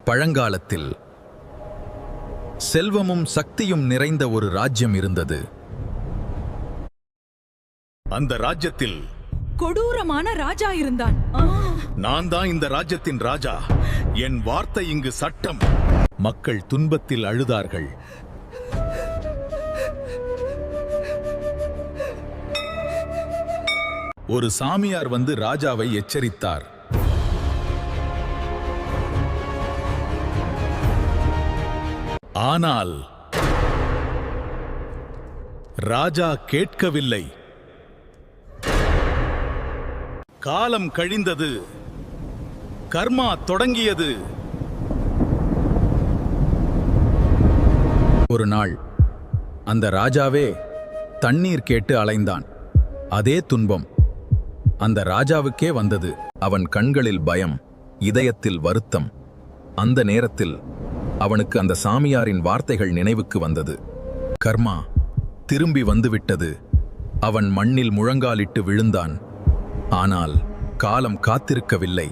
பழங்காலத்தில் செல்வமும் சக்தியும் நிறைந்த ஒரு ராஜ்யம் இருந்தது. அந்த ராஜ்யத்தில் கொடூரமான ராஜா இருந்தான். நான் தான் இந்த ராஜ்யத்தின் ராஜா. என் வார்த்தை இங்கு சட்டம். மக்கள் துன்பத்தில் அழுதார்கள். ஒரு சாமியார் வந்து ராஜாவை எச்சரித்தார். ஆனால் ராஜா கேட்கவில்லை. காலம் கழிந்தது. கர்மா தொடங்கியது. ஒரு நாள் அந்த ராஜாவே தண்ணீர் கேட்டு அலைந்தான். அதே துன்பம் அந்த ராஜாவுக்கே வந்தது. அவன் கண்களில் பயம், இதயத்தில் வருத்தம். அந்த நேரத்தில் அவனுக்கு அந்த சாமியாரின் வார்த்தைகள் நினைவுக்கு வந்தது. கர்மா திரும்பி வந்துவிட்டது. அவன் மண்ணில் முழங்காலிட்டு விழுந்தான். ஆனால் காலம் காத்திருக்கவில்லை.